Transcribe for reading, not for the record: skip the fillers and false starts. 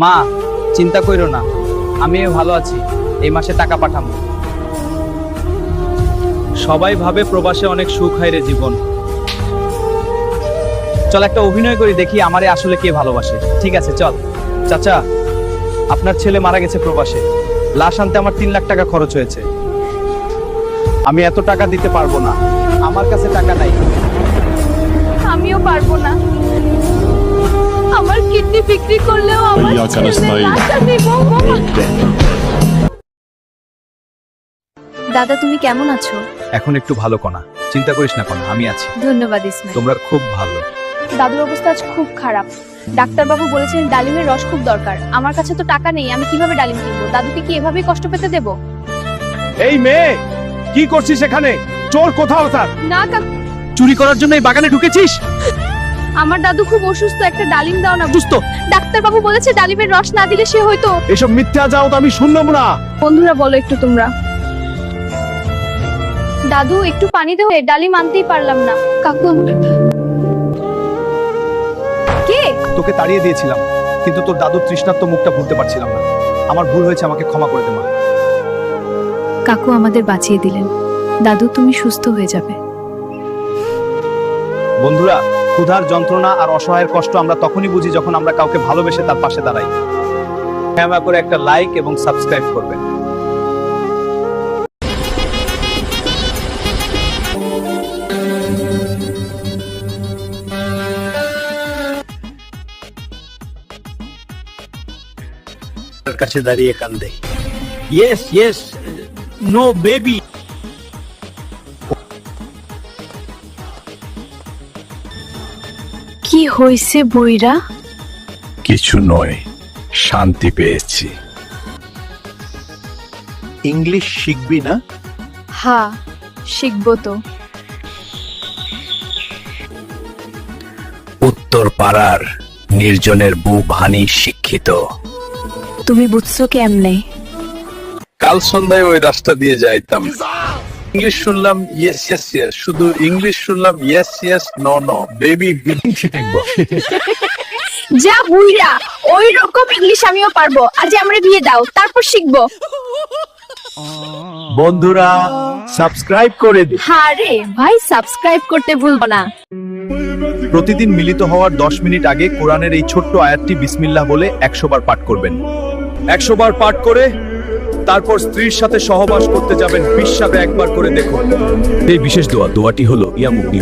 মা, চিন্তা কইরো না, আমি ভালো আছি। এই মাসে টাকা পাঠাবো। সবাই ভাবে প্রবাসে অনেক সুখ হয় রে জীবন। চল একটা অভিনয় করি, দেখি আমারে আসলে কে ভালোবাসে। ঠিক আছে চল। চাচা, আপনার ছেলে মারা গেছে প্রবাসে। লাশ আনতে আমার 3 লাখ টাকা খরচ হয়েছে। আমি এত টাকা দিতে পারবো না, আমার কাছে টাকা নাই। আমিও পারবো না। আমার কিডনি বিক্রি করলেও আমার ছেলে লাশটা দিব। দাদা তুমি কেমন আছো? এখন একটু ভালো কনা, চিন্তা করিস না কনা, আমি আছি। ধন্যবাদ ইসমাইল। তোমরা খুব ভালো। দাদুর অবস্থা আজ খুব খারাপ। ডাক্তারবাবু বলেছেন ডালিমের রস খুব দরকার। আমার কাছে তো টাকা নেই, আমি কিভাবে ডালিম কিনবো? দাদুকে কি এভাবেই কষ্ট পেতে দেব? এই মেয়ে, কি করছিস এখানে? চোর কোথাও তার? না কাকু, চুরি করার জন্য এই বাগানে ঢুকেছিস? আমার দাদু খুব অসুস্থ, একটা ডালিম দাও না। সুস্থ? ডাক্তারবাবু বলেছে ডালিমের রস না দিলে সে হয়তো। এসব মিথ্যা যাও তো আমি শুনলাম না। বন্ধুরা বলো একটু তোমরা। দাদু একটু পানি দেও, ডালিম আনতেই পারলাম না। কাকু কে? তোকে তাড়িয়ে দিয়েছিলাম, কিন্তু তোর দাদুর তৃষ্ণার্ত মুখটা ভুলতে পারছিলাম না। আমার ভুল হয়েছে, আমাকে ক্ষমা করে দে মা। কাকু আমাদের বাঁচিয়ে দিলেন। দাদু তুমি সুস্থ হয়ে যাবে। বন্ধুরা, ক্ষুধার যন্ত্রণা আর অসহায়ের কষ্ট আমরা তখনই বুঝি যখন আমরা কাউকে ভালোবেসে তার পাশে দাঁড়াই। দয়া করে একটা লাইক এবং সাবস্ক্রাইব করবেন। কাছে দাঁড়িয়ে কান্দে। Yes yes, no baby. কি হইছে বইরা? কিছু নয়, শান্তি পেয়েছি। ইংলিশ শিখবি না? হ্যাঁ শিখবো তো। উত্তর পাড়ার নির্জনের বউ ভানি শিক্ষিত। তুমি বুঝছো কেমনে? কাল সন্ধ্যায় ওই রাস্তা দিয়ে যাইতাম। ইংলিশ শুনলাম ইয়েস ইয়েস ইয়েস, শুধু ইংলিশ শুনলাম yes yes no no baby বিলিং শিখবো। যা বুইরা, ওই রকম ইংলিশ আমিও পারবো। আজ আমরা বিয়ে দাও, তারপর শিখবো। বন্ধুরা সাবস্ক্রাইব করে দিন। হ্যাঁ রে ভাই, সাবস্ক্রাইব করতে ভুলবো না। প্রতিদিন মিলিত হওয়ার 10 মিনিট আগে কোরআনের এই ছোট্ট আয়াতটি বিসমিল্লাহ বলে 100 বার পাঠ করবেন। 100 বার পাঠ করে তারপর স্ত্রীর সাথে সহবাস করতে যাবেন। 20 সাথে একবার করে দেখুন। এই বিশেষ দোয়াটি হলো ইয়া মুগনি।